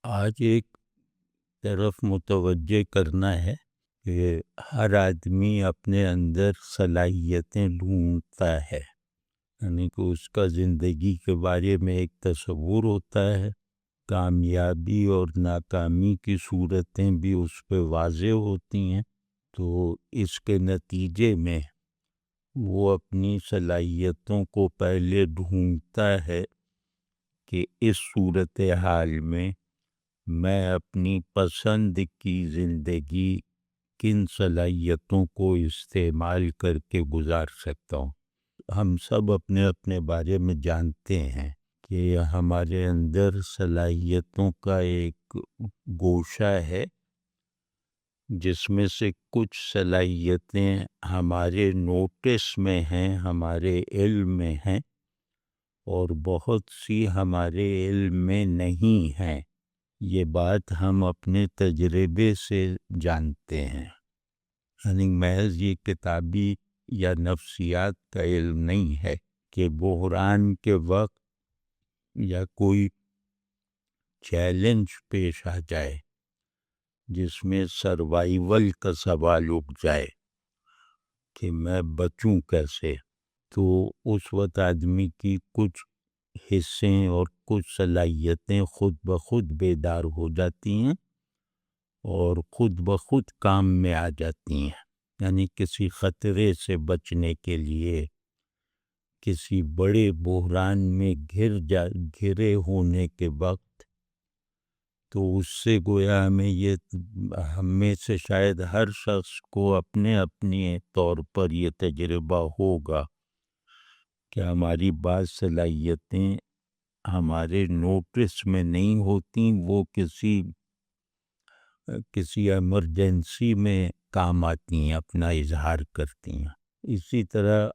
آج ایک طرف متوجہ کرنا ہے کہ ہر آدمی اپنے اندر صلاحیتیں ڈھونڈتا ہے، یعنی کہ اس کا زندگی کے بارے میں ایک تصور ہوتا ہے، کامیابی اور ناکامی کی صورتیں بھی اس پہ واضح ہوتی ہیں، تو اس کے نتیجے میں وہ اپنی صلاحیتوں کو پہلے ڈھونڈتا ہے کہ اس صورتحال میں اپنی پسند کی زندگی کن صلاحیتوں کو استعمال کر کے گزار سکتا ہوں۔ ہم سب اپنے اپنے بارے میں جانتے ہیں کہ ہمارے اندر صلاحیتوں کا ایک گوشہ ہے، جس میں سے کچھ صلاحیتیں ہمارے نوٹس میں ہیں، ہمارے علم میں ہیں، اور بہت سی ہمارے علم میں نہیں ہیں۔ یہ بات ہم اپنے تجربے سے جانتے ہیں، یعنی محض یہ کتابی یا نفسیات کا علم نہیں ہے کہ بحران کے وقت یا کوئی چیلنج پیش آ جائے جس میں سروائیول کا سوال اٹھ جائے کہ میں بچوں کیسے، تو اس وقت آدمی کی کچھ حصے اور کچھ صلاحیتیں خود بخود بیدار ہو جاتی ہیں اور خود بخود کام میں آ جاتی ہیں۔ یعنی کسی خطرے سے بچنے کے لیے، کسی بڑے بحران میں گھرے ہونے کے وقت، تو اس سے گویا ہم میں سے شاید ہر شخص کو اپنے طور پر یہ تجربہ ہوگا کہ ہماری بعض صلاحیتیں ہمارے نوٹس میں نہیں ہوتی، وہ کسی ایمرجنسی میں کام آتی ہیں، اپنا اظہار کرتی ہیں۔ اسی طرح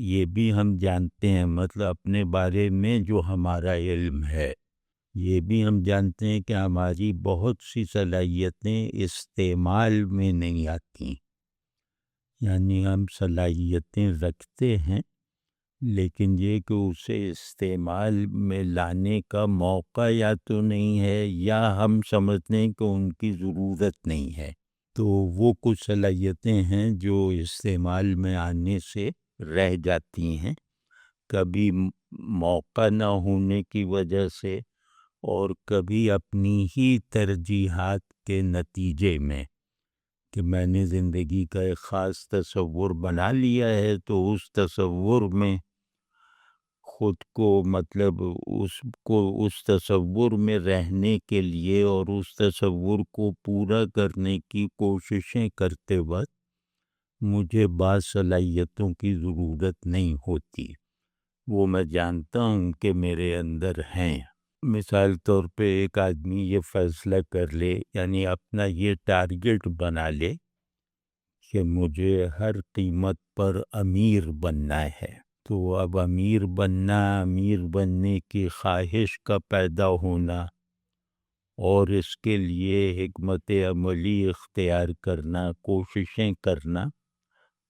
یہ بھی ہم جانتے ہیں، مطلب اپنے بارے میں جو ہمارا علم ہے، یہ بھی ہم جانتے ہیں کہ ہماری بہت سی صلاحیتیں استعمال میں نہیں آتی، یعنی ہم صلاحیتیں رکھتے ہیں لیکن یہ کہ اسے استعمال میں لانے کا موقع یا تو نہیں ہے یا ہم سمجھتے ہیں کہ ان کی ضرورت نہیں ہے، تو وہ کچھ صلاحیتیں ہیں جو استعمال میں آنے سے رہ جاتی ہیں، کبھی موقع نہ ہونے کی وجہ سے اور کبھی اپنی ہی ترجیحات کے نتیجے میں کہ میں نے زندگی کا ایک خاص تصور بنا لیا ہے، تو اس تصور میں خود کو اس تصور میں رہنے کے لیے اور اس تصور کو پورا کرنے کی کوششیں کرتے وقت مجھے بعض صلاحیتوں کی ضرورت نہیں ہوتی، وہ میں جانتا ہوں کہ میرے اندر ہیں۔ مثال طور پہ ایک آدمی یہ فیصلہ کر لے، یعنی اپنا یہ ٹارگٹ بنا لے کہ مجھے ہر قیمت پر امیر بننا ہے، تو اب امیر بننے کی خواہش کا پیدا ہونا اور اس کے لیے حکمت عملی اختیار کرنا، کوششیں کرنا،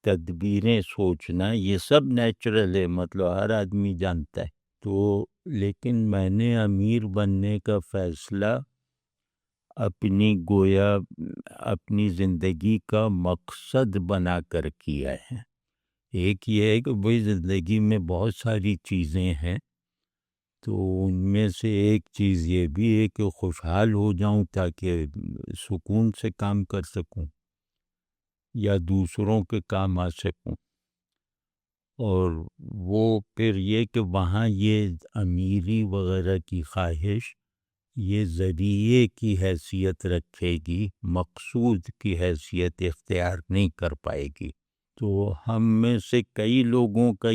تدبیریں سوچنا، یہ سب نیچرل ہے، مطلب ہر آدمی جانتا ہے۔ تو لیکن میں نے امیر بننے کا فیصلہ اپنی زندگی کا مقصد بنا کر کیا ہے۔ ایک یہ ہے کہ بھئی زندگی میں بہت ساری چیزیں ہیں، تو ان میں سے ایک چیز یہ بھی ہے کہ خوشحال ہو جاؤں تاکہ سکون سے کام کر سکوں یا دوسروں کے کام آ سکوں، اور وہ پھر یہ کہ وہاں یہ امیری وغیرہ کی خواہش یہ ذریعے کی حیثیت رکھے گی، مقصود کی حیثیت اختیار نہیں کر پائے گی۔ تو ہم میں سے کئی لوگوں کا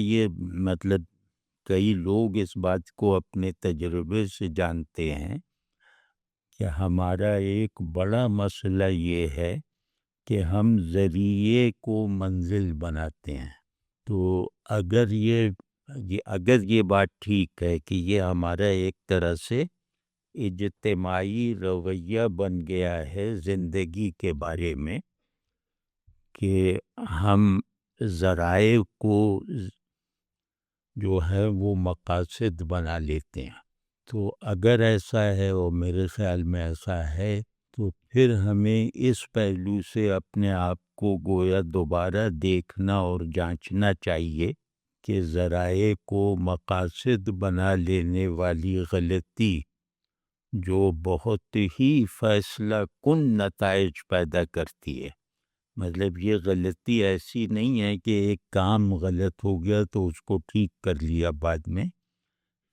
کئی لوگ اس بات کو اپنے تجربے سے جانتے ہیں کہ ہمارا ایک بڑا مسئلہ یہ ہے کہ ہم ذریعے کو منزل بناتے ہیں۔ تو اگر یہ بات ٹھیک ہے کہ یہ ہمارا ایک طرح سے اجتماعی رویہ بن گیا ہے زندگی کے بارے میں کہ ہم ذرائع کو جو ہے وہ مقاصد بنا لیتے ہیں، تو اگر ایسا ہے، اور میرے خیال میں ایسا ہے، تو پھر ہمیں اس پہلو سے اپنے آپ کو گویا دوبارہ دیکھنا اور جانچنا چاہیے کہ ذرائع کو مقاصد بنا لینے والی غلطی جو بہت ہی فیصلہ کن نتائج پیدا کرتی ہے، مطلب یہ غلطی ایسی نہیں ہے کہ ایک کام غلط ہو گیا تو اس کو ٹھیک کر لیا بعد میں،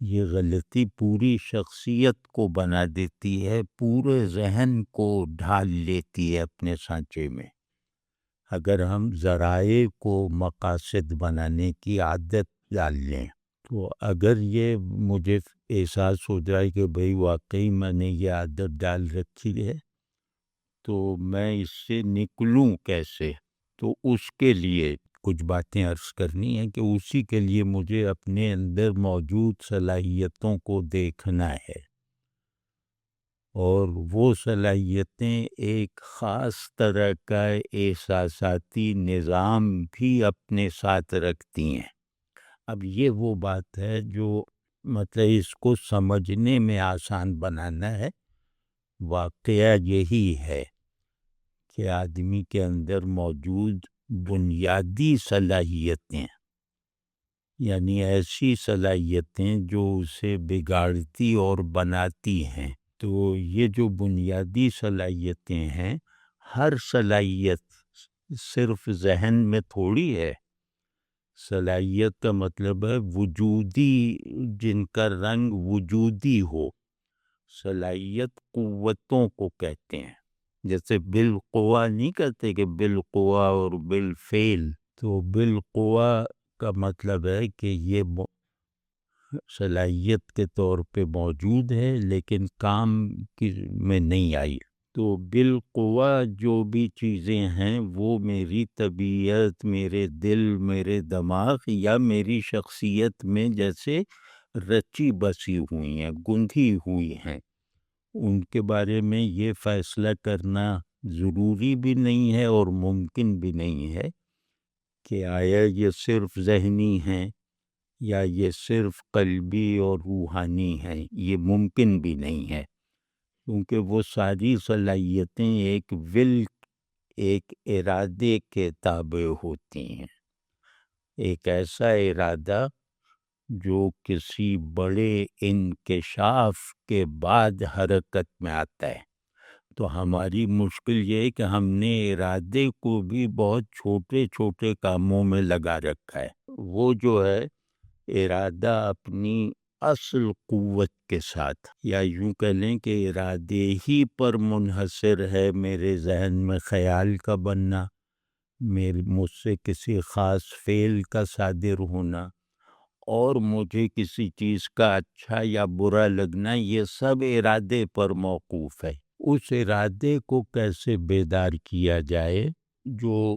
یہ غلطی پوری شخصیت کو بنا دیتی ہے، پورے ذہن کو ڈھال لیتی ہے اپنے سانچے میں، اگر ہم ذرائع کو مقاصد بنانے کی عادت ڈال لیں۔ تو اگر یہ مجھے احساس ہو جائے کہ بھئی واقعی میں نے یہ عادت ڈال رکھی ہے، تو میں اس سے نکلوں کیسے؟ تو اس کے لیے کچھ باتیں عرض کرنی ہیں کہ اسی کے لیے مجھے اپنے اندر موجود صلاحیتوں کو دیکھنا ہے، اور وہ صلاحیتیں ایک خاص طرح کا احساساتی نظام بھی اپنے ساتھ رکھتی ہیں۔ اب یہ وہ بات ہے جو مطلب اس کو سمجھنے میں آسان بنانا ہے۔ واقعہ یہی ہے کہ آدمی کے اندر موجود بنیادی صلاحیتیں، یعنی ایسی صلاحیتیں جو اسے بگاڑتی اور بناتی ہیں، تو یہ جو بنیادی صلاحیتیں ہیں، ہر صلاحیت صرف ذہن میں تھوڑی ہے۔ صلاحیت کا مطلب ہے وجودی، جن کا رنگ وجودی ہو۔ صلاحیت قوتوں کو کہتے ہیں، جیسے بالقوہ نہیں کہتے کہ بالقوہ اور بالفعل، تو بالقوہ کا مطلب ہے کہ یہ صلاحیت کے طور پہ موجود ہے لیکن کام میں نہیں آئی۔ تو بالقوہ جو بھی چیزیں ہیں وہ میری طبیعت، میرے دل، میرے دماغ یا میری شخصیت میں جیسے رچی بسی ہوئی ہیں، گندھی ہوئی ہیں، ان کے بارے میں یہ فیصلہ کرنا ضروری بھی نہیں ہے اور ممکن بھی نہیں ہے کہ آیا یہ صرف ذہنی ہیں یا یہ صرف قلبی اور روحانی ہیں، یہ ممکن بھی نہیں ہے، کیونکہ وہ ساری صلاحیتیں ایک ارادے کے تابع ہوتی ہیں، ایک ایسا ارادہ جو کسی بڑے انکشاف کے بعد حرکت میں آتا ہے۔ تو ہماری مشکل یہ ہے کہ ہم نے ارادے کو بھی بہت چھوٹے چھوٹے کاموں میں لگا رکھا ہے۔ وہ جو ہے ارادہ اپنی اصل قوت کے ساتھ، یا یوں کہہ لیں کہ ارادے ہی پر منحصر ہے میرے ذہن میں خیال کا بننا، مجھ سے کسی خاص فعل کا صادر ہونا، اور مجھے کسی چیز کا اچھا یا برا لگنا، یہ سب ارادے پر موقوف ہے۔ اس ارادے کو کیسے بیدار کیا جائے جو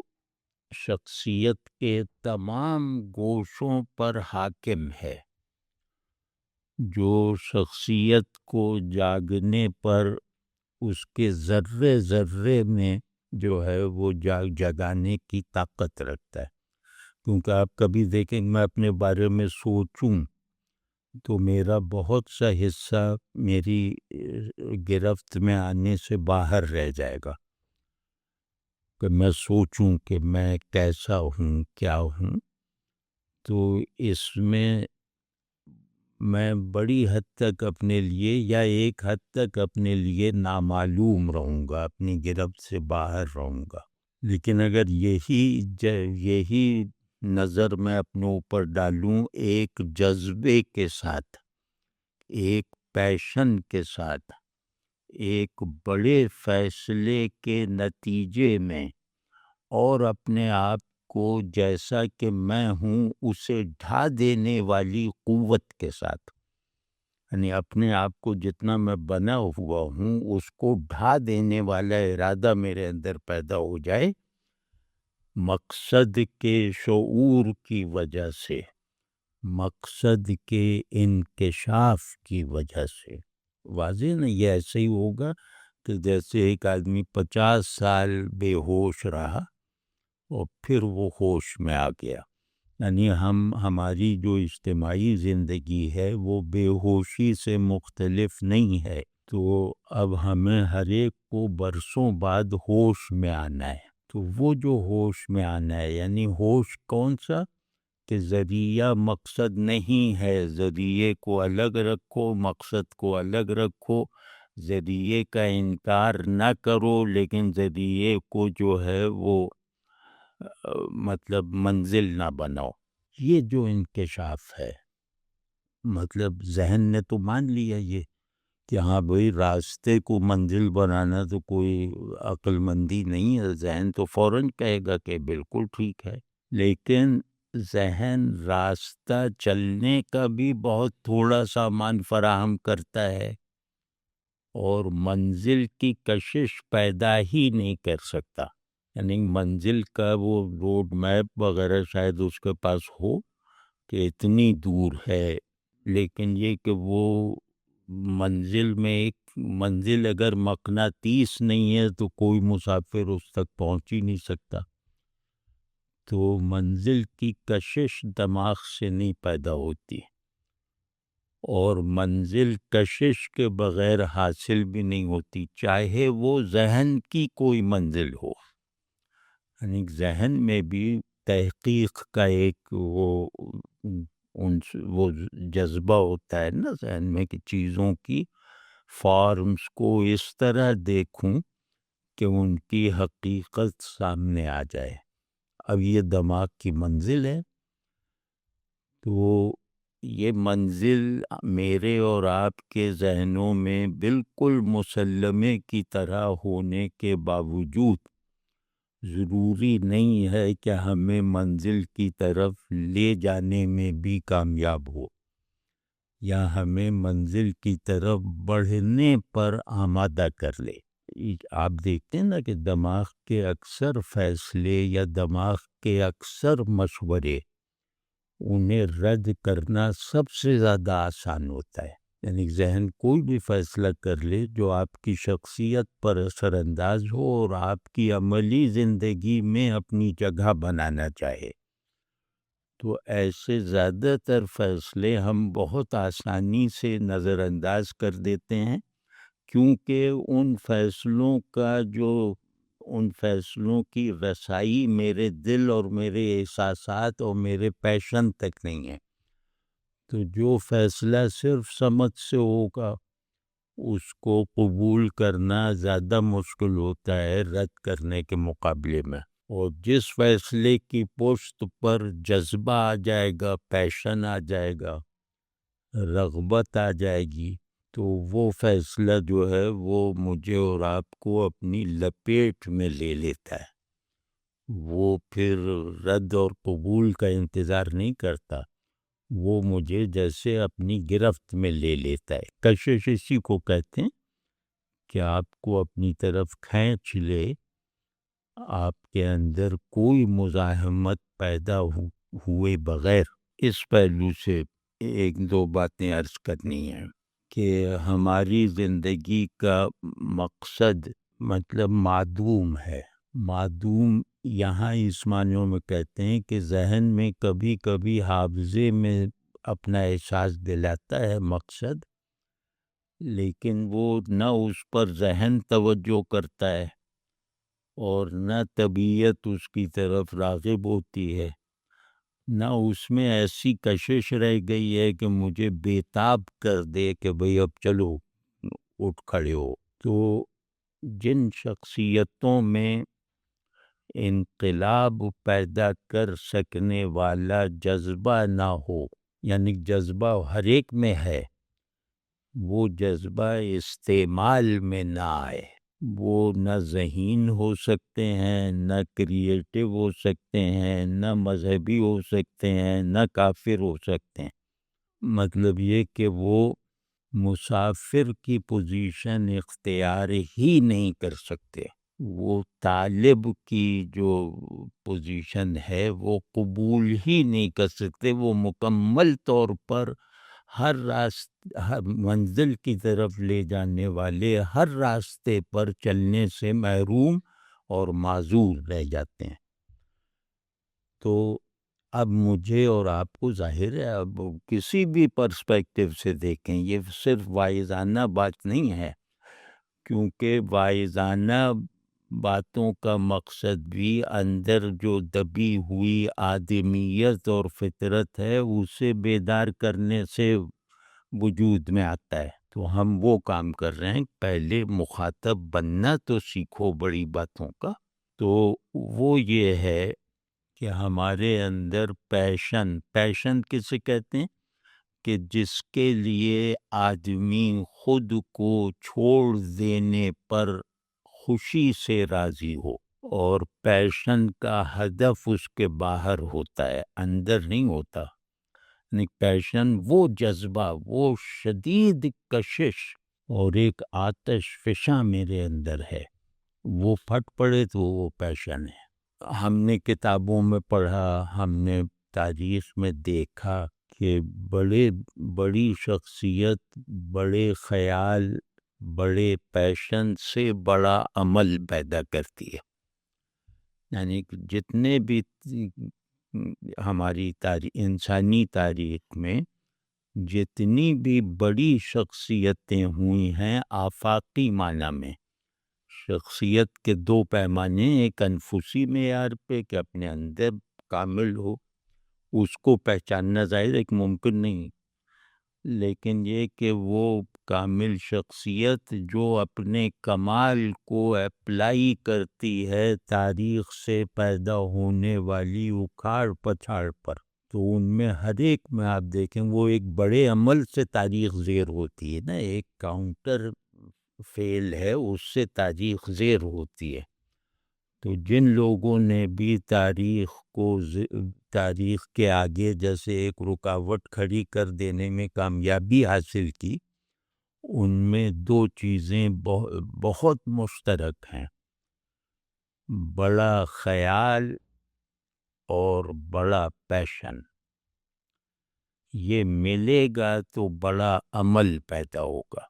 شخصیت کے تمام گوشوں پر حاکم ہے، جو شخصیت کو جاگنے پر اس کے ذرے ذرے میں جو ہے وہ جگانے کی طاقت رکھتا ہے۔ کیونکہ آپ کبھی دیکھیں میں اپنے بارے میں سوچوں تو میرا بہت سا حصہ میری گرفت میں آنے سے باہر رہ جائے گا، کہ میں سوچوں کہ میں کیسا ہوں، کیا ہوں، تو اس میں میں بڑی حد تک اپنے لیے یا ایک حد تک اپنے لیے نامعلوم رہوں گا، اپنی گرفت سے باہر رہوں گا۔ لیکن اگر یہی نظر میں اپنے اوپر ڈالوں ایک جذبے کے ساتھ، ایک پیشن کے ساتھ، ایک بڑے فیصلے کے نتیجے میں، اور اپنے آپ کو جیسا کہ میں ہوں اسے ڈھا دینے والی قوت کے ساتھ، یعنی اپنے آپ کو جتنا میں بنا ہوا ہوں اس کو ڈھا دینے والا ارادہ میرے اندر پیدا ہو جائے، مقصد کے شعور کی وجہ سے، مقصد کے انکشاف کی وجہ سے۔ واضح نہیں، یہ ایسے ہی ہوگا کہ جیسے ایک آدمی 50 سال بے ہوش رہا اور پھر وہ ہوش میں آ گیا، یعنی ہماری جو اجتماعی زندگی ہے وہ بے ہوشی سے مختلف نہیں ہے، تو اب ہمیں ہر ایک کو برسوں بعد ہوش میں آنا ہے۔ تو وہ جو ہوش میں آنا ہے، یعنی ہوش کون سا کہ ذریعہ مقصد نہیں ہے، ذریعے کو الگ رکھو، مقصد کو الگ رکھو، ذریعے کا انکار نہ کرو لیکن ذریعے کو جو ہے وہ مطلب منزل نہ بناؤ۔ یہ جو انکشاف ہے، مطلب ذہن نے تو مان لیا یہ کہ ہاں بھئی راستے کو منزل بنانا تو کوئی عقل مندی نہیں ہے، ذہن تو فوراً کہے گا کہ بالکل ٹھیک ہے، لیکن ذہن راستہ چلنے کا بھی بہت تھوڑا سامان فراہم کرتا ہے اور منزل کی کشش پیدا ہی نہیں کر سکتا۔ یعنی منزل کا وہ روڈ میپ وغیرہ شاید اس کے پاس ہو کہ اتنی دور ہے، لیکن یہ کہ وہ منزل میں ایک منزل اگر مقناطیس نہیں ہے تو کوئی مسافر اس تک پہنچ ہی نہیں سکتا۔ تو منزل کی کشش دماغ سے نہیں پیدا ہوتی، اور منزل کشش کے بغیر حاصل بھی نہیں ہوتی، چاہے وہ ذہن کی کوئی منزل ہو۔ یعنی ذہن میں بھی تحقیق کا ایک وہ جذبہ ہوتا ہے نا ذہن میں کہ چیزوں کی فارمز کو اس طرح دیکھوں کہ ان کی حقیقت سامنے آ جائے۔ اب یہ دماغ کی منزل ہے، تو یہ منزل میرے اور آپ کے ذہنوں میں بالکل مسلمے کی طرح ہونے کے باوجود ضروری نہیں ہے کہ ہمیں منزل کی طرف لے جانے میں بھی کامیاب ہو، یا ہمیں منزل کی طرف بڑھنے پر آمادہ کر لے۔ آپ دیکھتے ہیں نا کہ دماغ کے اکثر فیصلے یا دماغ کے اکثر مشورے انہیں رد کرنا سب سے زیادہ آسان ہوتا ہے۔ یعنی ذہن کوئی بھی فیصلہ کر لے جو آپ کی شخصیت پر اثر انداز ہو اور آپ کی عملی زندگی میں اپنی جگہ بنانا چاہے، تو ایسے زیادہ تر فیصلے ہم بہت آسانی سے نظر انداز کر دیتے ہیں، کیونکہ ان فیصلوں کی رسائی میرے دل اور میرے احساسات اور میرے پیشن تک نہیں ہے۔ تو جو فیصلہ صرف سمجھ سے ہوگا اس کو قبول کرنا زیادہ مشکل ہوتا ہے رد کرنے کے مقابلے میں، اور جس فیصلے کی پشت پر جذبہ آ جائے گا، پیشن آ جائے گا، رغبت آ جائے گی، تو وہ فیصلہ جو ہے وہ مجھے اور آپ کو اپنی لپیٹ میں لے لیتا ہے۔ وہ پھر رد اور قبول کا انتظار نہیں کرتا، وہ مجھے جیسے اپنی گرفت میں لے لیتا ہے۔ کشش اسی کو کہتے ہیں کہ آپ کو اپنی طرف کھینچ لے، آپ کے اندر کوئی مزاحمت پیدا ہوئے بغیر۔ اس پہلو سے ایک دو باتیں عرض کرنی ہیں کہ ہماری زندگی کا مقصد مطلب معدوم ہے۔ معدوم یہاں اس معنوں میں کہتے ہیں کہ ذہن میں کبھی کبھی حافظے میں اپنا احساس دلاتا ہے مقصد، لیکن وہ نہ اس پر ذہن توجہ کرتا ہے اور نہ طبیعت اس کی طرف راغب ہوتی ہے، نہ اس میں ایسی کشش رہ گئی ہے کہ مجھے بےتاب کر دے کہ بھئی اب چلو اٹھ کھڑے ہو۔ تو جن شخصیتوں میں انقلاب پیدا کر سکنے والا جذبہ نہ ہو، یعنی جذبہ ہر ایک میں ہے، وہ جذبہ استعمال میں نہ آئے، وہ نہ ذہین ہو سکتے ہیں، نہ کریٹو ہو سکتے ہیں، نہ مذہبی ہو سکتے ہیں، نہ کافر ہو سکتے ہیں۔ مطلب یہ کہ وہ مسافر کی پوزیشن اختیار ہی نہیں کر سکتے، وہ طالب کی جو پوزیشن ہے وہ قبول ہی نہیں کر سکتے، وہ مکمل طور پر ہر منزل کی طرف لے جانے والے ہر راستے پر چلنے سے محروم اور معذور رہ جاتے ہیں۔ تو اب مجھے اور آپ کو ظاہر ہے، اب کسی بھی پرسپیکٹیو سے دیکھیں، یہ صرف واعظانہ بات نہیں ہے، کیونکہ واعظانہ باتوں کا مقصد بھی اندر جو دبی ہوئی آدمیت اور فطرت ہے اسے بیدار کرنے سے وجود میں آتا ہے۔ تو ہم وہ کام کر رہے ہیں، پہلے مخاطب بننا تو سیکھو بڑی باتوں کا۔ تو وہ یہ ہے کہ ہمارے اندر پیشن کسے کہتے ہیں؟ کہ جس کے لیے آدمی خود کو چھوڑ دینے پر خوشی سے راضی ہو، اور پیشن کا ہدف اس کے باہر ہوتا ہے، اندر نہیں ہوتا۔ یعنی پیشن وہ جذبہ، وہ شدید کشش اور ایک آتش فشاں میرے اندر ہے، وہ پھٹ پڑے تو وہ پیشن ہے۔ ہم نے کتابوں میں پڑھا، ہم نے تاریخ میں دیکھا کہ بڑی شخصیت، بڑے خیال، بڑے پیشن سے بڑا عمل پیدا کرتی ہے۔ یعنی جتنے بھی ہماری انسانی تاریخ میں جتنی بھی بڑی شخصیتیں ہوئی ہیں آفاقی معنی میں، شخصیت کے دو پیمانے، ایک انفسی معیار پہ کہ اپنے اندر کامل ہو، اس کو پہچاننا ظاہر ایک ممکن نہیں، لیکن یہ کہ وہ کامل شخصیت جو اپنے کمال کو اپلائی کرتی ہے تاریخ سے پیدا ہونے والی اکھاڑ پچھاڑ پر، تو ان میں ہر ایک میں آپ دیکھیں وہ ایک بڑے عمل سے تاریخ زیر ہوتی ہے نا، ایک کاؤنٹر فیل ہے، اس سے تاریخ زیر ہوتی ہے۔ تو جن لوگوں نے بھی تاریخ کے آگے جیسے ایک رکاوٹ کھڑی کر دینے میں کامیابی حاصل کی، ان میں دو چیزیں بہت مشترک ہیں، بڑا خیال اور بڑا پیشن۔ یہ ملے گا تو بڑا عمل پیدا ہوگا،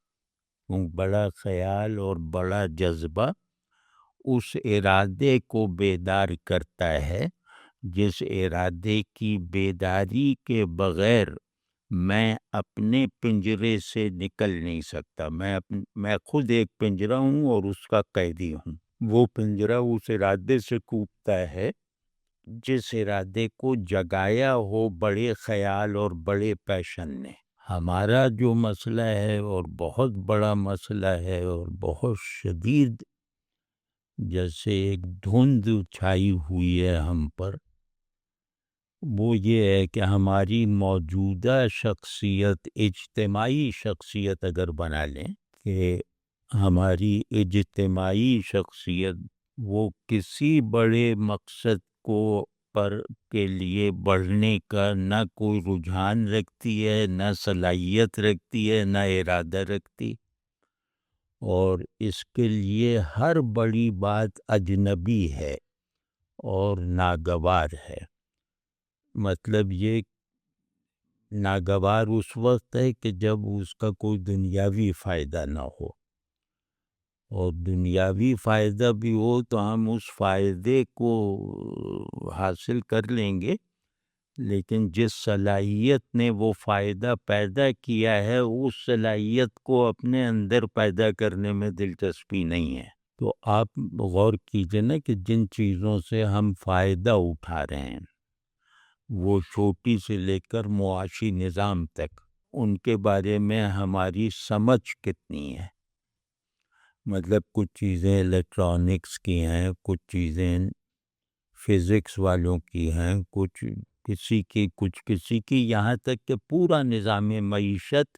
بڑا خیال اور بڑا جذبہ اس ارادے کو بیدار کرتا ہے جس ارادے کی بیداری کے بغیر میں اپنے پنجرے سے نکل نہیں سکتا۔ میں خود ایک پنجرہ ہوں اور اس کا قیدی ہوں۔ وہ پنجرہ اس ارادے سے کوبتا ہے جس ارادے کو جگایا ہو بڑے خیال اور بڑے پیشن نے۔ ہمارا جو مسئلہ ہے اور بہت بڑا مسئلہ ہے اور بہت شدید، جیسے ایک دھند چھائی ہوئی ہے ہم پر، وہ یہ ہے کہ ہماری موجودہ شخصیت، اجتماعی شخصیت اگر بنا لیں کہ ہماری اجتماعی شخصیت وہ کسی بڑے مقصد کے لیے بڑھنے کا نہ کوئی رجحان رکھتی ہے، نہ صلاحیت رکھتی ہے، نہ ارادہ رکھتی، اور اس کے لیے ہر بڑی بات اجنبی ہے اور ناگوار ہے۔ مطلب یہ ناگوار اس وقت ہے کہ جب اس کا کوئی دنیاوی فائدہ نہ ہو، اور دنیاوی فائدہ بھی ہو تو ہم اس فائدے کو حاصل کر لیں گے، لیکن جس صلاحیت نے وہ فائدہ پیدا کیا ہے اس صلاحیت کو اپنے اندر پیدا کرنے میں دلچسپی نہیں ہے۔ تو آپ غور کیجئے نا کہ جن چیزوں سے ہم فائدہ اٹھا رہے ہیں، وہ چھوٹی سے لے کر معاشی نظام تک، ان کے بارے میں ہماری سمجھ کتنی ہے؟ مطلب کچھ چیزیں الیکٹرانکس کی ہیں، کچھ چیزیں فزکس والوں کی ہیں، کچھ کسی کی، یہاں تک کہ پورا نظام معیشت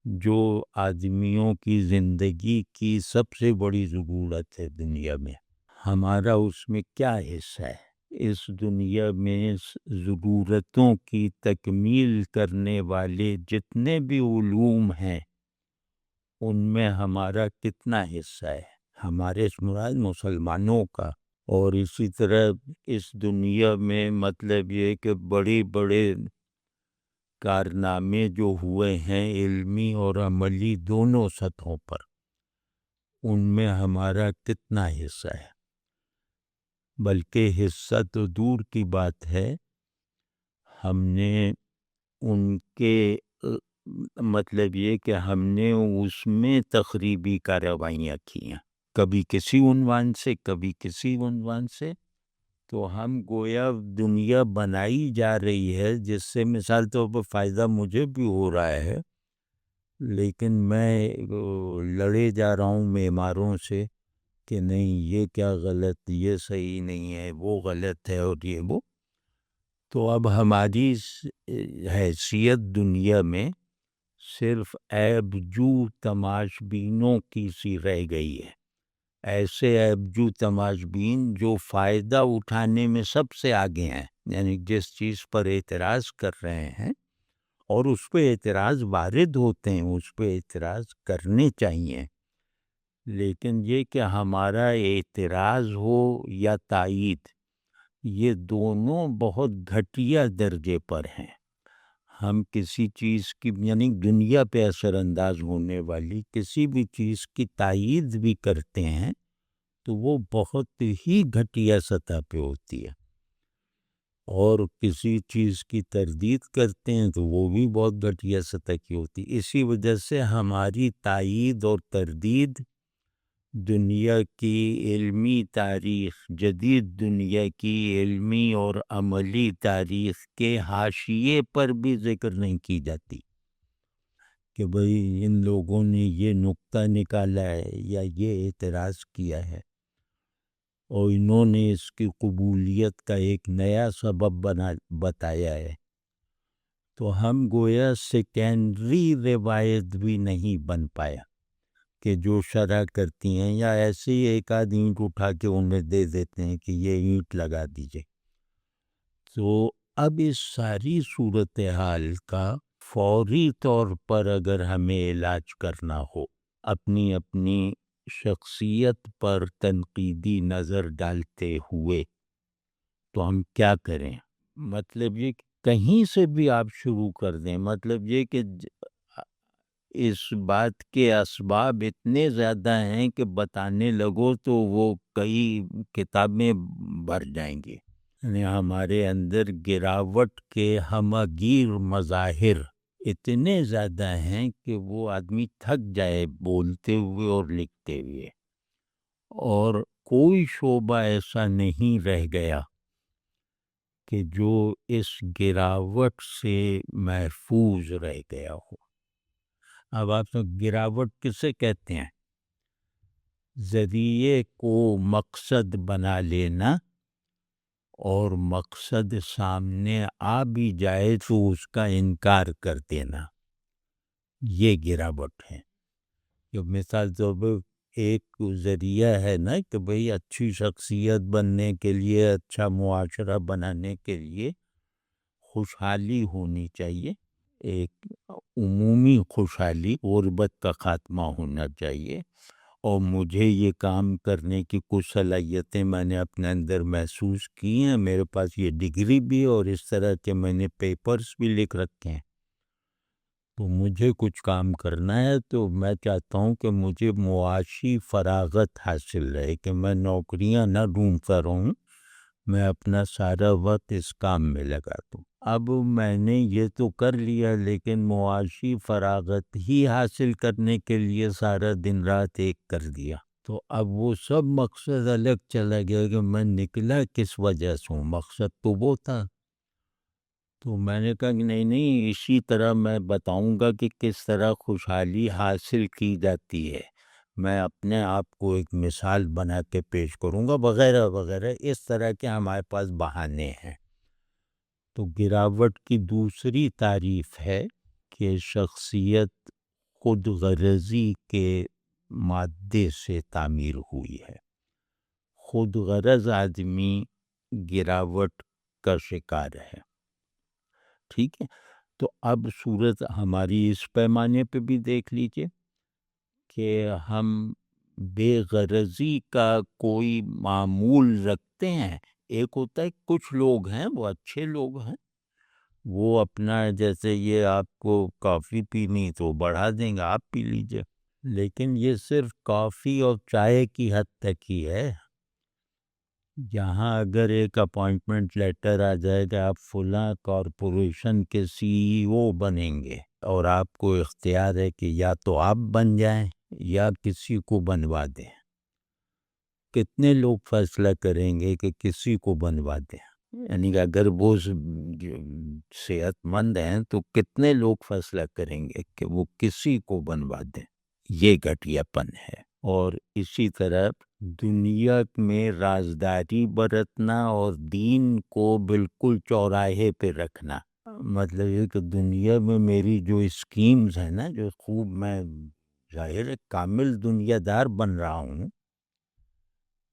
جو آدمیوں کی زندگی کی سب سے بڑی ضرورت ہے دنیا میں، ہمارا اس میں کیا حصہ ہے؟ اس دنیا میں ضرورتوں کی تکمیل کرنے والے جتنے بھی علوم ہیں ان میں ہمارا کتنا حصہ ہے؟ ہمارے مراد مسلمانوں کا۔ اور اسی طرح اس دنیا میں مطلب یہ کہ بڑے بڑے کارنامے جو ہوئے ہیں علمی اور عملی دونوں سطحوں پر، ان میں ہمارا کتنا حصہ ہے؟ بلکہ حصہ تو دور کی بات ہے، ہم نے ان کے مطلب یہ کہ ہم نے اس میں تخریبی کارروائیاں کی ہیں، کبھی کسی عنوان سے کبھی کسی عنوان سے. تو ہم گویا دنیا بنائی جا رہی ہے جس سے مثال طور پر فائدہ مجھے بھی ہو رہا ہے، لیکن میں لڑے جا رہا ہوں معماروں سے کہ نہیں یہ کیا غلط، یہ صحیح نہیں ہے، وہ غلط ہے، اور یہ وہ. تو اب ہماری حیثیت دنیا میں صرف عیب جو تماش بینوں کی سی رہ گئی ہے، ایسے عیب جو تماش بین جو فائدہ اٹھانے میں سب سے آگے ہیں، یعنی جس چیز پر اعتراض کر رہے ہیں اور اس پہ اعتراض وارد ہوتے ہیں، اس پہ اعتراض کرنے چاہیے، لیکن یہ کہ ہمارا اعتراض ہو یا تائید، یہ دونوں بہت گھٹیا درجے پر ہیں. ہم کسی چیز کی یعنی دنیا پہ اثر انداز ہونے والی کسی بھی چیز کی تائید بھی کرتے ہیں تو وہ بہت ہی گھٹیا سطح پہ ہوتی ہے، اور کسی چیز کی تردید کرتے ہیں تو وہ بھی بہت گھٹیا سطح کی ہوتی ہے. اسی وجہ سے ہماری تائید اور تردید دنیا کی علمی تاریخ، جدید دنیا کی علمی اور عملی تاریخ کے حاشیے پر بھی ذکر نہیں کی جاتی کہ بھئی ان لوگوں نے یہ نقطہ نکالا ہے یا یہ اعتراض کیا ہے اور انہوں نے اس کی قبولیت کا ایک نیا سبب بتایا ہے. تو ہم گویا سیکنڈری روایت بھی نہیں بن پایا کہ جو شرح کرتی ہیں یا ایسے ہی ایک آدھ اینٹ اٹھا کے انہیں دے دیتے ہیں کہ یہ اینٹ لگا دیجئے. تو اب اس ساری صورتحال کا فوری طور پر اگر ہمیں علاج کرنا ہو، اپنی اپنی شخصیت پر تنقیدی نظر ڈالتے ہوئے، تو ہم کیا کریں؟ مطلب یہ کہ کہیں سے بھی آپ شروع کر دیں. مطلب یہ کہ اس بات کے اسباب اتنے زیادہ ہیں کہ بتانے لگو تو وہ کئی کتابیں بھر جائیں گی. یعنی ہمارے اندر گراوٹ کے ہمگیر مظاہر اتنے زیادہ ہیں کہ وہ آدمی تھک جائے بولتے ہوئے اور لکھتے ہوئے، اور کوئی شعبہ ایسا نہیں رہ گیا کہ جو اس گراوٹ سے محفوظ رہ گیا ہو. اب آپ تو گراوٹ کسے کہتے ہیں؟ ذریعے کو مقصد بنا لینا اور مقصد سامنے آ بھی جائے تو اس کا انکار کر دینا، یہ گراوٹ ہے. جو مثال طور پر ایک ذریعہ ہے نا کہ بھئی اچھی شخصیت بننے کے لیے، اچھا معاشرہ بنانے کے لیے خوشحالی ہونی چاہیے، ایک عمومی خوشحالی، غربت کا خاتمہ ہونا چاہیے، اور مجھے یہ کام کرنے کی کچھ صلاحیتیں میں نے اپنے اندر محسوس کی ہیں، میرے پاس یہ ڈگری بھی اور اس طرح کے میں نے پیپرز بھی لکھ رکھے ہیں، تو مجھے کچھ کام کرنا ہے. تو میں چاہتا ہوں کہ مجھے معاشی فراغت حاصل رہے، کہ میں نوکریاں نہ ڈھونڈتا رہوں، میں اپنا سارا وقت اس کام میں لگا دوں. اب میں نے یہ تو کر لیا، لیکن معاشی فراغت ہی حاصل کرنے کے لیے سارا دن رات ایک کر دیا، تو اب وہ سب مقصد الگ چلا گیا کہ میں نکلا کس وجہ سے ہوں. مقصد تو وہ تھا. تو میں نے کہا کہ نہیں، اسی طرح میں بتاؤں گا کہ کس طرح خوشحالی حاصل کی جاتی ہے، میں اپنے آپ کو ایک مثال بنا کے پیش کروں گا، وغیرہ وغیرہ. اس طرح کے ہمارے پاس بہانے ہیں. تو گراوٹ کی دوسری تعریف ہے کہ شخصیت خود غرضی کے مادے سے تعمیر ہوئی ہے. خود غرض آدمی گراوٹ کا شکار ہے. ٹھیک ہے. تو اب صورت ہماری اس پیمانے پہ بھی دیکھ لیجئے کہ ہم بے غرضی کا کوئی معمول رکھتے ہیں. ایک ہوتا ہے کچھ لوگ ہیں وہ اچھے لوگ ہیں، وہ اپنا جیسے یہ آپ کو کافی پینی تو بڑھا دیں گے، آپ پی لیجئے، لیکن یہ صرف کافی اور چائے کی حد تک ہی ہے. جہاں اگر ایک اپوائنٹمنٹ لیٹر آ جائے کہ آپ فلاں کارپوریشن کے CEO بنیں گے اور آپ کو اختیار ہے کہ یا تو آپ بن جائیں یا کسی کو بنوا دیں، کتنے لوگ فیصلہ کریں گے کہ کسی کو بنوا دیں؟ یعنی کہ اگر وہ صحت مند ہیں تو کتنے لوگ فیصلہ کریں گے کہ وہ کسی کو بنوا دیں؟ یہ گھٹیا پن ہے۔ اور اسی طرح دنیا میں رازداری برتنا اور دین کو بالکل چوراہے پہ رکھنا، مطلب یہ کہ دنیا میں میری جو اسکیمز ہیں نا، جو خوب میں ظاہر ہے کامل دنیا دار بن رہا ہوں،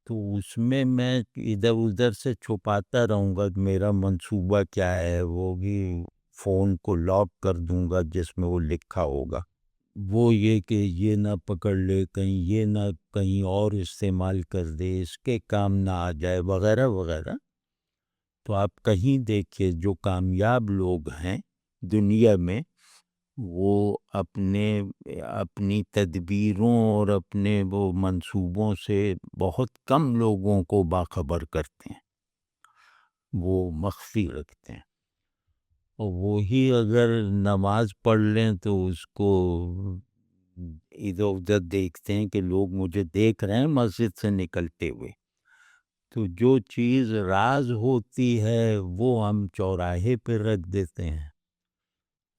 تو اس میں ادھر ادھر سے چھپاتا رہوں گا کہ میرا منصوبہ کیا ہے، وہ بھی فون کو لاک کر دوں گا جس میں وہ لکھا ہوگا، وہ یہ کہ یہ نہ پکڑ لے کہیں، یہ نہ کہیں اور استعمال کر دے، اس کے کام نہ آ جائے، وغیرہ وغیرہ۔ تو آپ کہیں دیکھیں جو کامیاب لوگ ہیں دنیا میں، وہ اپنی تدبیروں اور اپنے وہ منصوبوں سے بہت کم لوگوں کو باخبر کرتے ہیں، وہ مخفی رکھتے ہیں، اور وہی اگر نماز پڑھ لیں تو اس کو ادھر ادھر دیکھتے ہیں کہ لوگ مجھے دیکھ رہے ہیں مسجد سے نکلتے ہوئے۔ تو جو چیز راز ہوتی ہے وہ ہم چوراہے پہ رکھ دیتے ہیں،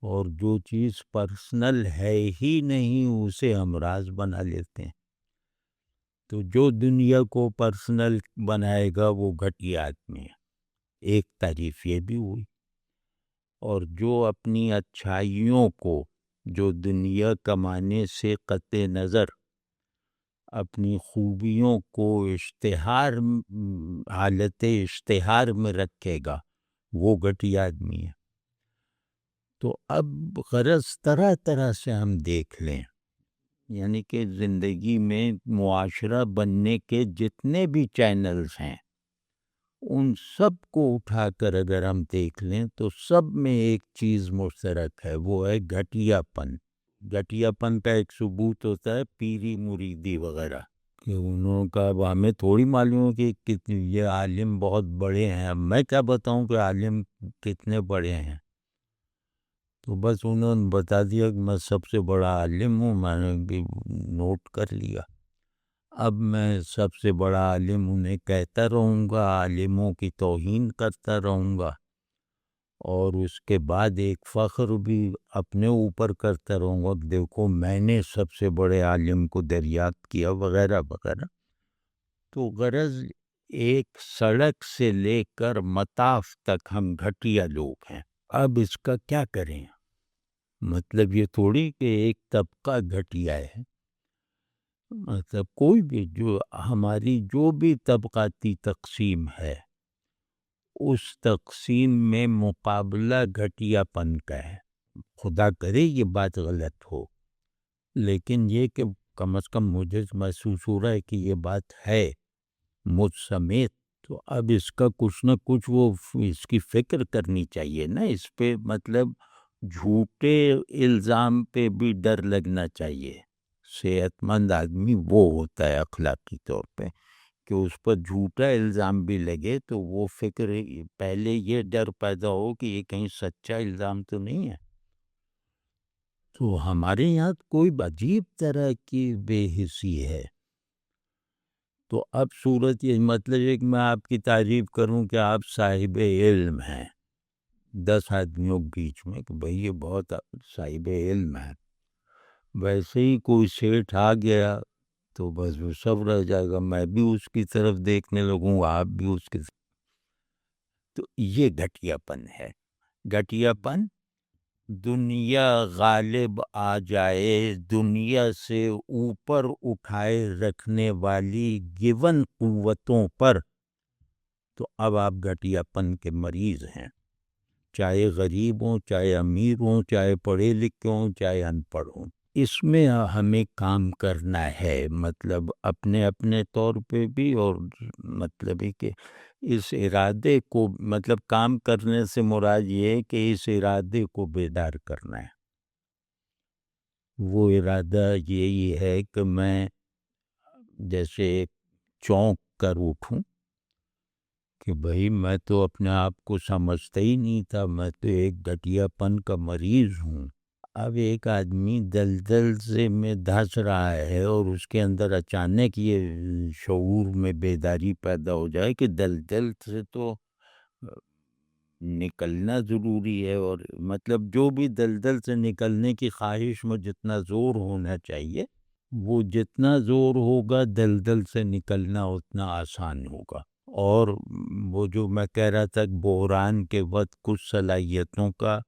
اور جو چیز پرسنل ہے ہی نہیں اسے ہم راز بنا لیتے ہیں۔ تو جو دنیا کو پرسنل بنائے گا وہ گھٹیا آدمی ہے، ایک تعریف یہ بھی ہوئی۔ اور جو اپنی اچھائیوں کو، جو دنیا کمانے سے قطع نظر اپنی خوبیوں کو حالت اشتہار میں رکھے گا، وہ گھٹیا آدمی ہے۔ تو اب غرض طرح طرح سے ہم دیکھ لیں، یعنی کہ زندگی میں معاشرہ بننے کے جتنے بھی چینلز ہیں ان سب کو اٹھا کر اگر ہم دیکھ لیں تو سب میں ایک چیز مشترک ہے، وہ ہے گھٹیا پن۔ گھٹیا پن کا ایک ثبوت ہوتا ہے پیری مریدی وغیرہ، کہ انہوں کا اب ہمیں تھوڑی معلوم ہے کہ یہ عالم بہت بڑے ہیں، اب میں کیا بتاؤں کہ عالم کتنے بڑے ہیں، تو بس انہوں نے بتا دیا کہ میں سب سے بڑا عالم ہوں، میں نے بھی نوٹ کر لیا۔ اب میں سب سے بڑا عالم انہیں کہتا رہوں گا، عالموں کی توہین کرتا رہوں گا، اور اس کے بعد ایک فخر بھی اپنے اوپر کرتا رہوں گا کہ دیکھو میں نے سب سے بڑے عالم کو دریافت کیا، وغیرہ وغیرہ۔ تو غرض ایک سڑک سے لے کر مطاف تک ہم گھٹیا لوگ ہیں۔ اب اس کا کیا کریں؟ مطلب یہ تھوڑی کہ ایک طبقہ گھٹیا ہے، مطلب کوئی بھی جو ہماری جو بھی طبقاتی تقسیم ہے اس تقسیم میں مقابلہ گھٹیا پن کا ہے۔ خدا کرے یہ بات غلط ہو، لیکن یہ کہ کم از کم مجھے محسوس ہو رہا ہے کہ یہ بات ہے مجھ سمیت۔ تو اب اس کا کچھ نہ کچھ وہ اس کی فکر کرنی چاہیے نا، اس پہ مطلب جھوٹے الزام پہ بھی ڈر لگنا چاہیے۔ صحت مند آدمی وہ ہوتا ہے اخلاقی طور پہ کہ اس پر جھوٹا الزام بھی لگے تو وہ فکر پہلے یہ ڈر پیدا ہو کہ یہ کہیں سچا الزام تو نہیں ہے۔ تو ہمارے یہاں کوئی عجیب طرح کی بے حسی ہے۔ تو اب صورت یہ مطلب ہے کہ میں آپ کی تعریف کروں کہ آپ صاحب علم ہیں 10 آدمیوں کے بیچ میں، کہ بھئی یہ بہت صاحب علم ہے، ویسے ہی کوئی سیٹھ آ گیا تو بس وہ سب رہ جائے گا، میں بھی اس کی طرف دیکھنے لگوں، آپ بھی اس کی طرف۔ تو یہ گھٹیا پن ہے۔ گھٹیا پن دنیا غالب آ جائے، دنیا سے اوپر اٹھائے رکھنے والی گیون قوتوں پر، تو اب آپ گھٹیا پن کے مریض ہیں، چاہے غریب ہوں، چاہے امیر ہوں، چاہے پڑھے لکھے ہوں، چاہے ان پڑھ ہوں۔ اس میں ہمیں کام کرنا ہے، مطلب اپنے اپنے طور پہ بھی، اور مطلب ہے کہ اس ارادے کو، مطلب کام کرنے سے مراد یہ ہے کہ اس ارادے کو بیدار کرنا ہے۔ وہ ارادہ یہی ہے کہ میں جیسے ایک چونک کر اٹھوں کہ بھائی میں تو اپنے آپ کو سمجھتا ہی نہیں تھا، میں تو ایک گھٹیا پن کا مریض ہوں۔ اب ایک آدمی دلدل سے میں دھس رہا ہے اور اس کے اندر اچانک یہ شعور میں بیداری پیدا ہو جائے کہ دلدل سے تو نکلنا ضروری ہے، اور مطلب جو بھی دلدل سے نکلنے کی خواہش میں جتنا زور ہونا چاہیے وہ جتنا زور ہوگا دلدل سے نکلنا اتنا آسان ہوگا۔ اور وہ جو میں کہہ رہا تھا بحران کے وقت کچھ صلاحیتوں کا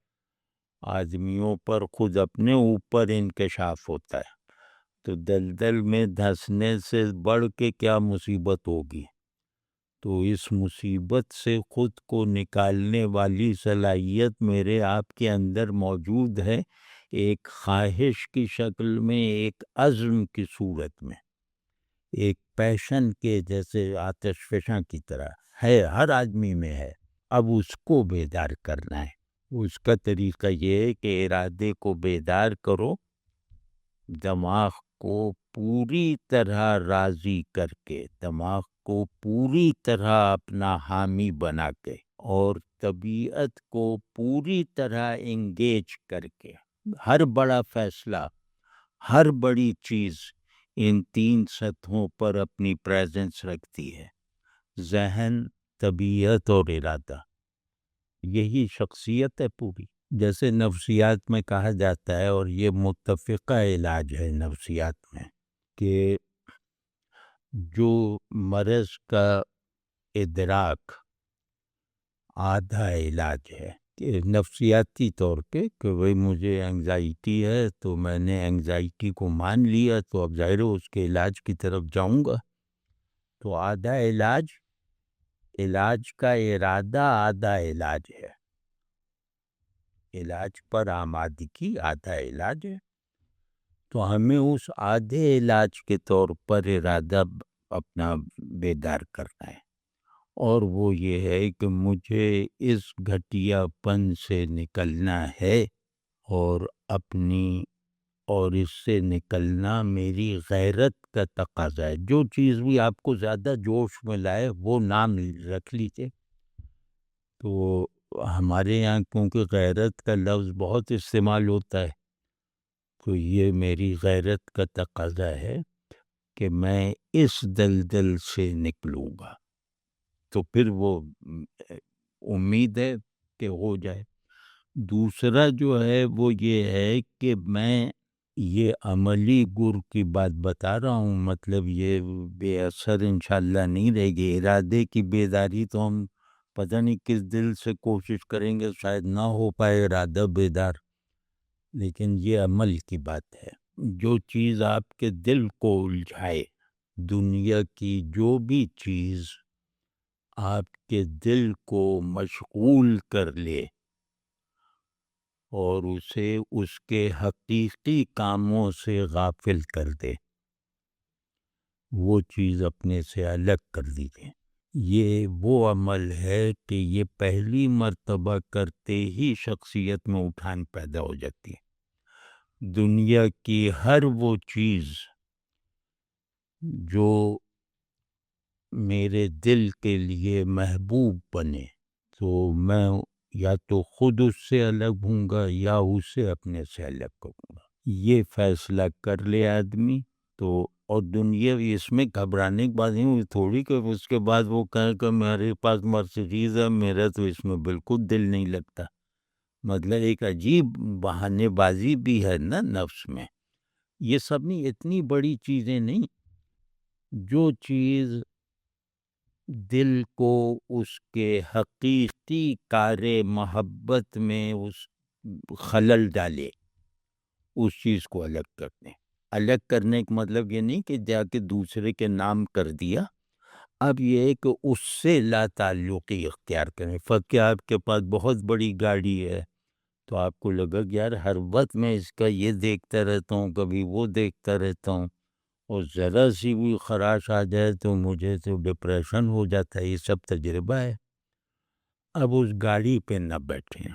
آدمیوں پر خود اپنے اوپر انکشاف ہوتا ہے، تو دلدل میں دھنسنے سے بڑھ کے کیا مصیبت ہوگی، تو اس مصیبت سے خود کو نکالنے والی صلاحیت میرے آپ کے اندر موجود ہے، ایک خواہش کی شکل میں، ایک عزم کی صورت میں، ایک پیشن کے جیسے آتش فشاں کی طرح ہے، ہر آدمی میں ہے۔ اب اس کو بیدار کرنا ہے۔ اس کا طریقہ یہ ہے کہ ارادے کو بیدار کرو، دماغ کو پوری طرح راضی کر کے، دماغ کو پوری طرح اپنا حامی بنا کے، اور طبیعت کو پوری طرح انگیج کر کے، ہر بڑا فیصلہ، ہر بڑی چیز ان 3 سطحوں پر اپنی پریزنس رکھتی ہے، ذہن، طبیعت اور ارادہ۔ یہی شخصیت ہے پوری۔ جیسے نفسیات میں کہا جاتا ہے، اور یہ متفقہ علاج ہے نفسیات میں، کہ جو مرض کا ادراک آدھا علاج ہے، کہ نفسیاتی طور پہ کہ بھئی مجھے انگزائٹی ہے تو میں نے انگزائٹی کو مان لیا، تو اب ظاہر ہے اس کے علاج کی طرف جاؤں گا، تو آدھا علاج، علاج کا ارادہ آدھا علاج ہے، علاج پر آمادگی آدھا علاج ہے۔ تو ہمیں اس آدھے علاج کے طور پر ارادہ اپنا بیدار کرنا ہے، اور وہ یہ ہے کہ مجھے اس گھٹیا پن سے نکلنا ہے، اور اپنی، اور اس سے نکلنا میری غیرت کا تقاضا ہے۔ جو چیز بھی آپ کو زیادہ جوش میں لائے وہ نام رکھ لیجیے۔ تو ہمارے یہاں کیونکہ غیرت کا لفظ بہت استعمال ہوتا ہے، تو یہ میری غیرت کا تقاضا ہے کہ میں اس دلدل سے نکلوں گا، تو پھر وہ امید ہے کہ ہو جائے۔ دوسرا جو ہے وہ یہ ہے کہ میں یہ عملی گر کی بات بتا رہا ہوں، مطلب یہ بے اثر انشاءاللہ نہیں رہے گی۔ ارادے کی بیداری تو ہم پتہ نہیں کس دل سے کوشش کریں گے، شاید نہ ہو پائے ارادہ بیدار، لیکن یہ عمل کی بات ہے۔ جو چیز آپ کے دل کو الجھائے، دنیا کی جو بھی چیز آپ کے دل کو مشغول کر لے اور اسے اس کے حقیقی کاموں سے غافل کر دے، وہ چیز اپنے سے الگ کر دیجیے۔ یہ وہ عمل ہے کہ یہ پہلی مرتبہ کرتے ہی شخصیت میں اٹھان پیدا ہو جاتی ہے۔ دنیا کی ہر وہ چیز جو میرے دل کے لیے محبوب بنے، تو میں یا تو خود اس سے الگ ہوں گا یا اسے اپنے سے الگ کروں گا۔ یہ فیصلہ کر لے آدمی تو، اور دنیا اس میں گھبرانے کی بات نہیں ہوئی تھوڑی کہ اس کے بعد وہ کہے کہ میرے پاس مرسیڈیز ہے، میرا تو اس میں بالکل دل نہیں لگتا۔ مطلب ایک عجیب بہانے بازی بھی ہے نا نفس میں۔ یہ سب نہیں، اتنی بڑی چیزیں نہیں، جو چیز دل کو اس کے حقیقی کار محبت میں اس خلل ڈالے، اس چیز کو الگ کرنے۔ الگ کرنے کا مطلب یہ نہیں کہ جا کے دوسرے کے نام کر دیا، اب یہ ہے کہ اس سے لا تعلقی اختیار کریں۔ فرق آپ کے پاس بہت بڑی گاڑی ہے تو آپ کو لگا کہ یار ہر وقت میں اس کا یہ دیکھتا رہتا ہوں، کبھی وہ دیکھتا رہتا ہوں، اور ذرا سی بھی خراش آ جائے تو مجھے تو ڈپریشن ہو جاتا ہے۔ یہ سب تجربہ ہے۔ اب اس گاڑی پہ نہ بیٹھیں،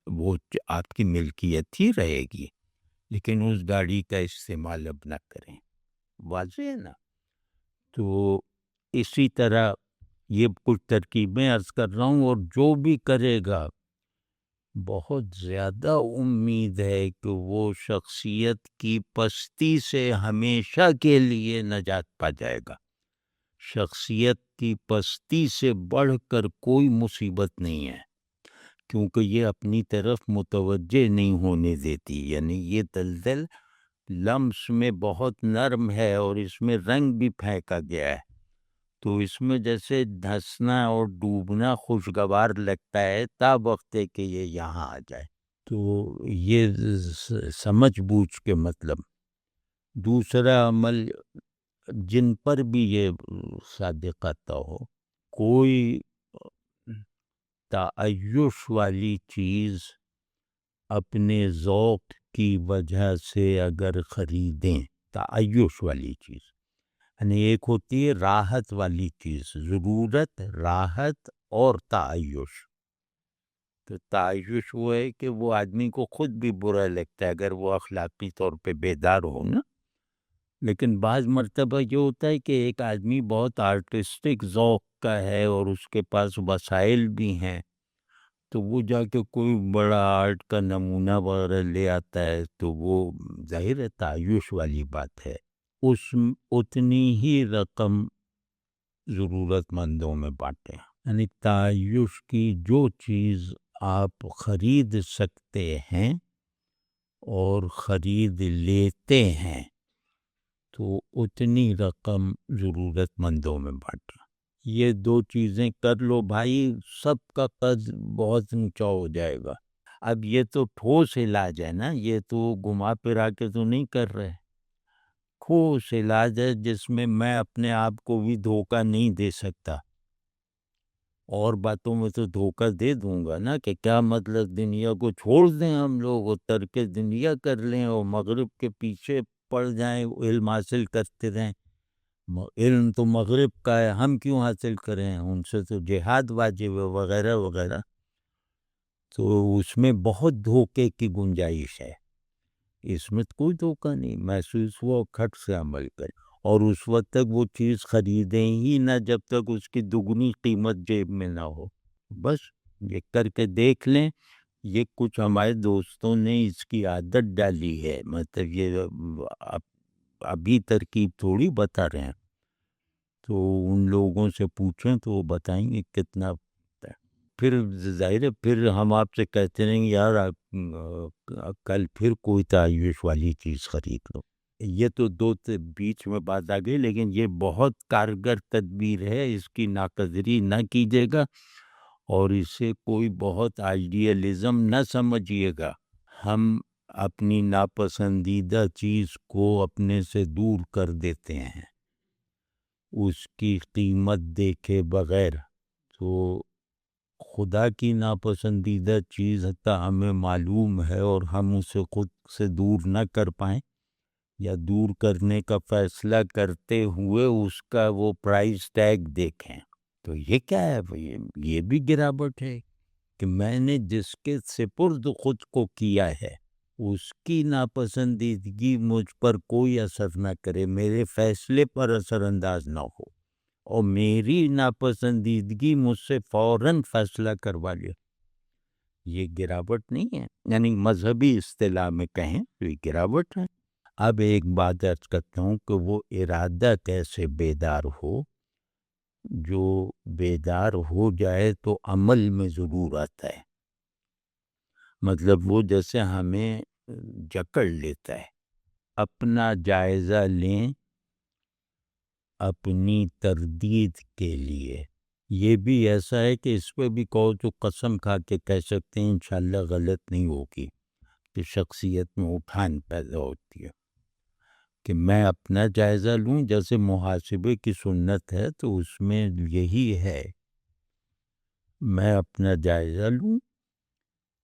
وہ آپ کی ملکیت ہی رہے گی، لیکن اس گاڑی کا استعمال اب نہ کریں۔ واضح ہے نا؟ تو اسی طرح یہ کچھ ترکیبیں عرض کر رہا ہوں، اور جو بھی کرے گا بہت زیادہ امید ہے کہ وہ شخصیت کی پستی سے ہمیشہ کے لیے نجات پا جائے گا۔ شخصیت کی پستی سے بڑھ کر کوئی مصیبت نہیں ہے، کیونکہ یہ اپنی طرف متوجہ نہیں ہونے دیتی، یعنی یہ دلدل لمس میں بہت نرم ہے اور اس میں رنگ بھی پھینکا گیا ہے، تو اس میں جیسے دھنسنا اور ڈوبنا خوشگوار لگتا ہے تا وقت ہے کہ یہ یہاں آ جائے، تو یہ سمجھ بوجھ کے مطلب۔ دوسرا عمل جن پر بھی یہ صادق آتا ہو، کوئی تعیش والی چیز اپنے ذوق کی وجہ سے اگر خریدیں، تعیش والی چیز یعنی ایک ہوتی ہے راحت والی چیز، ضرورت، راحت اور تعیش۔ تو تعیش وہ ہے کہ وہ آدمی کو خود بھی برا لگتا ہے اگر وہ اخلاقی طور پہ بیدار ہو نا، لیکن بعض مرتبہ یہ ہوتا ہے کہ ایک آدمی بہت آرٹسٹک ذوق کا ہے اور اس کے پاس وسائل بھی ہیں، تو وہ جا کے کوئی بڑا آرٹ کا نمونہ وغیرہ لے آتا ہے، تو وہ ظاہر ہے تعیش والی بات ہے۔ اتنی ہی رقم ضرورت مندوں میں بانٹیں، یعنی تعیش کی جو چیز آپ خرید سکتے ہیں اور خرید لیتے ہیں تو اتنی رقم ضرورت مندوں میں بانٹیں۔ یہ دو چیزیں کر لو بھائی، سب کا قد بہت اونچا ہو جائے گا۔ اب یہ تو ٹھوس علاج ہے نا، یہ تو گھما پھرا کے تو نہیں کر رہے، ٹھوس علاج ہے جس میں میں اپنے آپ کو بھی دھوکہ نہیں دے سکتا، اور باتوں میں تو دھوکہ دے دوں گا نا کہ کیا مطلب دنیا کو چھوڑ دیں ہم لوگ اور ترک دنیا کر لیں اور مغرب کے پیچھے پڑ جائیں، علم حاصل کرتے رہیں۔ علم تو مغرب کا ہے، ہم کیوں حاصل کریں، ان سے تو جہاد واجب ہے وغیرہ وغیرہ۔ تو اس میں بہت دھوکے کی گنجائش ہے، اس میں کوئی دھوکہ نہیں، محسوس ہوا کھٹ سے عمل کریں، اور اس وقت تک وہ چیز خریدیں ہی نہ جب تک اس کی دگنی قیمت جیب میں نہ ہو۔ بس یہ کر کے دیکھ لیں۔ یہ کچھ ہمارے دوستوں نے اس کی عادت ڈالی ہے، مطلب یہ ابھی ترکیب تھوڑی بتا رہے ہیں، تو ان لوگوں سے پوچھیں تو وہ بتائیں گے کتنا ہے۔ پھر ظاہر ہے پھر ہم آپ سے کہتے رہیں گے یار کل پھر کوئی تعیش والی چیز خرید لو۔ یہ تو دو بیچ میں بات آ گئی، لیکن یہ بہت کارگر تدبیر ہے، اس کی ناقدری نہ کیجیے گا اور اسے کوئی بہت آئیڈیالزم نہ سمجھیے گا۔ ہم اپنی ناپسندیدہ چیز کو اپنے سے دور کر دیتے ہیں اس کی قیمت دیکھے بغیر، تو خدا کی ناپسندیدہ چیز حتیٰ ہمیں معلوم ہے اور ہم اسے خود سے دور نہ کر پائیں یا دور کرنے کا فیصلہ کرتے ہوئے اس کا وہ پرائز ٹیگ دیکھیں، تو یہ کیا ہے؟ یہ بھی گراوٹ ہے کہ میں نے جس کے سپرد خود کو کیا ہے اس کی ناپسندیدگی مجھ پر کوئی اثر نہ کرے، میرے فیصلے پر اثر انداز نہ ہو، اور میری ناپسندیدگی مجھ سے فوراً فیصلہ کروا لے۔ یہ گراوٹ نہیں ہے، یعنی مذہبی اصطلاح میں کہیں تو یہ گراوٹ ہے۔ اب ایک بات عرض کرتا ہوں کہ وہ ارادہ کیسے بیدار ہو، جو بیدار ہو جائے تو عمل میں ضرور آتا ہے، مطلب وہ جیسے ہمیں جکڑ لیتا ہے۔ اپنا جائزہ لیں اپنی تردید کے لیے، یہ بھی ایسا ہے کہ اس پہ بھی کہو تو قسم کھا کے کہہ سکتے ہیں انشاءاللہ غلط نہیں ہوگی، کہ شخصیت میں اٹھان پیدا ہوتی ہے کہ میں اپنا جائزہ لوں، جیسے محاسبے کی سنت ہے تو اس میں یہی ہے، میں اپنا جائزہ لوں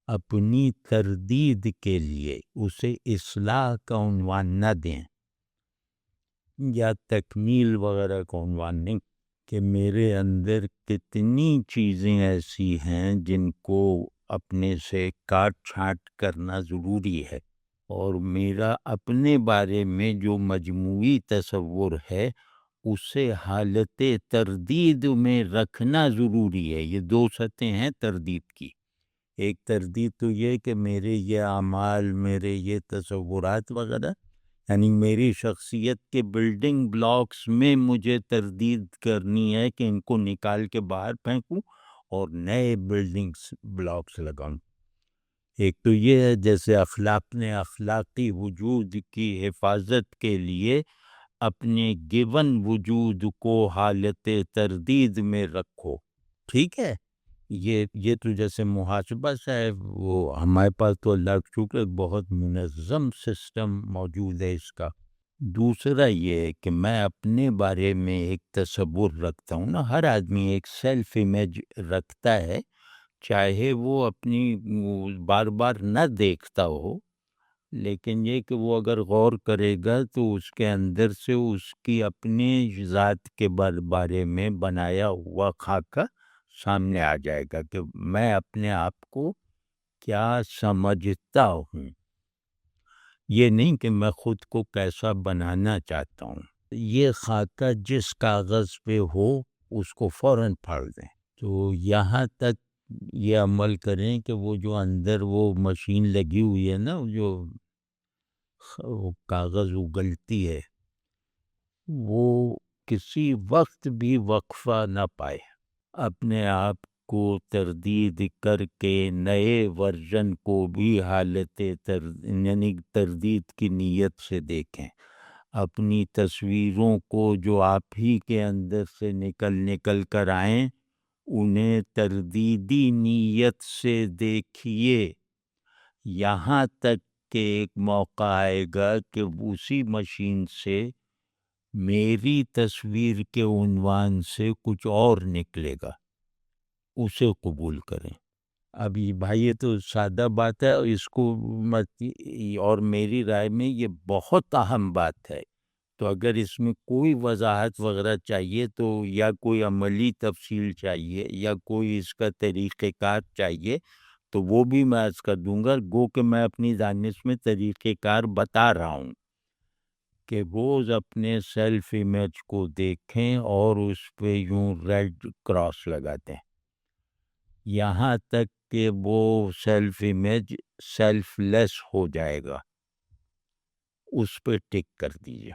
اپنی تردید کے لیے، اسے اصلاح کا عنوان نہ دیں یا تکمیل وغیرہ کا عنوان نہیں، کہ میرے اندر کتنی چیزیں ایسی ہیں جن کو اپنے سے کاٹ چھانٹ کرنا ضروری ہے، اور میرا اپنے بارے میں جو مجموعی تصور ہے اسے حالت تردید میں رکھنا ضروری ہے۔ یہ دو سطحیں ہیں تردید کی۔ ایک تردید تو یہ کہ میرے یہ اعمال، میرے یہ تصورات وغیرہ، یعنی میری شخصیت کے بلڈنگ بلاکس میں مجھے تردید کرنی ہے کہ ان کو نکال کے باہر پھینکوں اور نئے بلڈنگس بلاکس لگاؤں۔ ایک تو یہ ہے جیسے اخلاق نے اخلاقی وجود کی حفاظت کے لیے اپنے گیون وجود کو حالت تردید میں رکھو، ٹھیک ہے۔ یہ تو جیسے محاسبہ صاحب، وہ ہمارے پاس تو اللہ کا شکر بہت منظم سسٹم موجود ہے اس کا۔ دوسرا یہ ہے کہ میں اپنے بارے میں ایک تصور رکھتا ہوں نا، ہر آدمی ایک سیلف امیج رکھتا ہے، چاہے وہ اپنی بار بار نہ دیکھتا ہو، لیکن یہ کہ وہ اگر غور کرے گا تو اس کے اندر سے اس کی اپنی ذات کے بارے میں بنایا ہوا خاکہ سامنے آ جائے گا کہ میں اپنے آپ کو کیا سمجھتا ہوں، یہ نہیں کہ میں خود کو کیسا بنانا چاہتا ہوں۔ یہ خاکہ جس کاغذ پہ ہو اس کو فوراً پھاڑ دیں۔ تو یہاں تک یہ عمل کریں کہ وہ جو اندر وہ مشین لگی ہوئی ہے نا، جو وہ کاغذ اگلتی ہے، وہ کسی وقت بھی وقفہ نہ پائے، اپنے آپ کو تردید کر کے نئے ورژن کو بھی حالت یعنی تردید کی نیت سے دیکھیں۔ اپنی تصویروں کو جو آپ ہی کے اندر سے نکل کر آئیں، انہیں تردیدی نیت سے دیکھیے، یہاں تک کہ ایک موقع آئے گا کہ اسی مشین سے میری تصویر کے عنوان سے کچھ اور نکلے گا، اسے قبول کریں۔ ابھی بھائی یہ تو سادہ بات ہے، اس کو اور میری رائے میں یہ بہت اہم بات ہے، تو اگر اس میں کوئی وضاحت وغیرہ چاہیے تو یا کوئی عملی تفصیل چاہیے یا کوئی اس کا طریقہ کار چاہیے تو وہ بھی میں عرض کر دوں گا، گو کہ میں اپنی دانش میں طریقہ کار بتا رہا ہوں کہ روز اپنے سیلف امیج کو دیکھیں اور اس پہ یوں ریڈ کراس لگا دیں، یہاں تک کہ وہ سیلف امیج سیلف لیس ہو جائے گا، اس پہ ٹک کر دیجیے،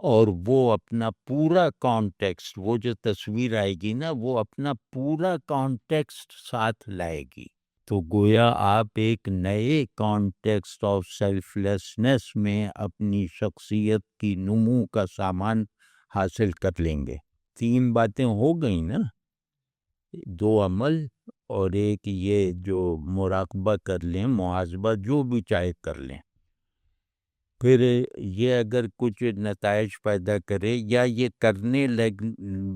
اور وہ اپنا پورا کانٹیکسٹ، وہ جو تصویر آئے گی نا، وہ اپنا پورا کانٹیکسٹ ساتھ لائے گی، تو گویا آپ ایک نئے کانٹیکسٹ آف سیلف لیسنس میں اپنی شخصیت کی نمو کا سامان حاصل کر لیں گے۔ 3 باتیں ہو گئیں نا، 2 عمل اور ایک یہ جو مراقبہ کر لیں، محاسبہ جو بھی چاہے کر لیں۔ پھر یہ اگر کچھ نتائج پیدا کرے یا یہ کرنے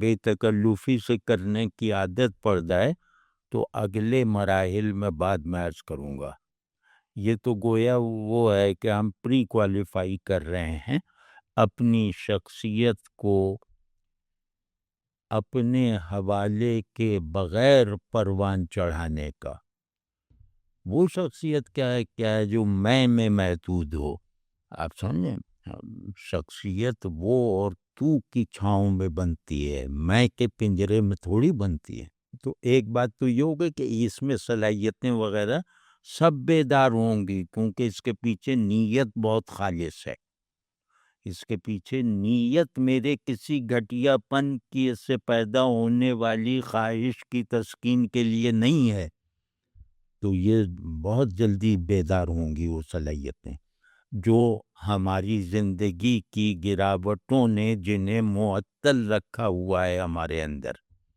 بے تکلفی سے کرنے کی عادت پڑ جائے تو اگلے مراحل میں بعد میں عرض کروں گا۔ یہ تو گویا وہ ہے کہ ہم پری کوالیفائی کر رہے ہیں اپنی شخصیت کو اپنے حوالے کے بغیر پروان چڑھانے کا۔ وہ شخصیت کیا ہے جو میں محدود ہو، آپ سمجھیں، شخصیت وہ اور تو کی چھاؤں میں بنتی ہے، میں کے پنجرے میں تھوڑی بنتی ہے۔ تو ایک بات تو یہ ہوگی کہ اس میں صلاحیتیں وغیرہ سب بیدار ہوں گی، کیونکہ اس کے پیچھے نیت بہت خالص ہے، اس کے پیچھے نیت میرے کسی گھٹیا پن کی سے پیدا ہونے والی خواہش کی تسکین کے لیے نہیں ہے، تو یہ بہت جلدی بیدار ہوں گی وہ صلاحیتیں جو ہماری زندگی کی گراوٹوں نے جنہیں معطل رکھا ہوا ہے ہمارے اندر۔